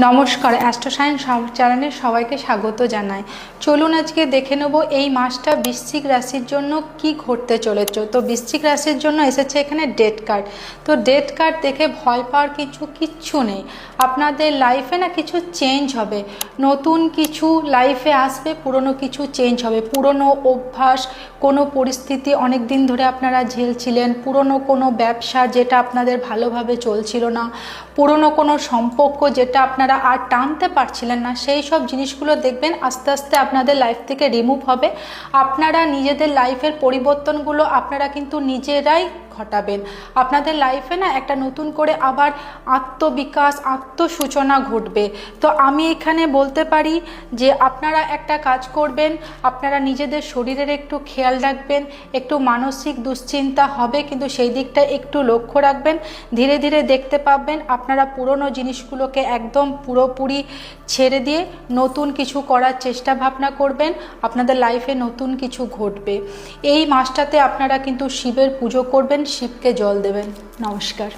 নমস্কার, astro science চ্যানেলে সবাইকে স্বাগত জানাই। চলুন আজকে দেখে নেব এই মাসটা বৃশ্চিক রাশির জন্য কি ঘটতে চলেছে। তো বৃশ্চিক রাশির জন্য এসেছে এখানে ডেথ কার্ড। তো ডেথ কার্ড দেখে ভয় পাওয়ার কিচ্ছু নেই। আপনাদের লাইফে না কিছু চেঞ্জ হবে, নতুন কিছু লাইফে আসবে, পুরনো কিছু চেঞ্জ হবে। পুরনো অভ্যাস, কোনো পরিস্থিতি অনেক দিন ধরে আপনারা ঝেলছিলেন, পুরনো কোনো ব্যবসা যেটা আপনাদের ভালোভাবে চলছিল না, পুরনো কোনো সম্পর্ক যেটা আপনারা আর টানতে পারছিলেন না, সেই সব জিনিসগুলো দেখবেন আস্তে আস্তে আপনাদের লাইফ থেকে রিমুভ হবে। আপনারা নিজেদের লাইফের পরিবর্তনগুলো আপনারা কিন্তু নিজেরাই ঘটাবেন। আপনাদের লাইফে না একটা নতুন করে আবার আত্মবিকাশ, আত্মসূচনা ঘটবে। তো আমি এখানে বলতে পারি যে আপনারা একটা কাজ করবেন, আপনারা নিজেদের শরীরের একটু খেয়াল রাখবেন। একটু মানসিক দুশ্চিন্তা হবে, কিন্তু সেই দিকটা একটু লক্ষ্য রাখবেন। ধীরে ধীরে দেখতে পাবেন আপনারা পুরনো জিনিসগুলোকে একদম পুরোপুরি ছেড়ে দিয়ে নতুন কিছু করার চেষ্টা ভাবনা করবেন। আপনাদের লাইফে নতুন কিছু ঘটবে। এই মাসটাতে আপনারা কিন্তু শিবের পুজো করবেন, শিবকে জল দেবেন। নমস্কার।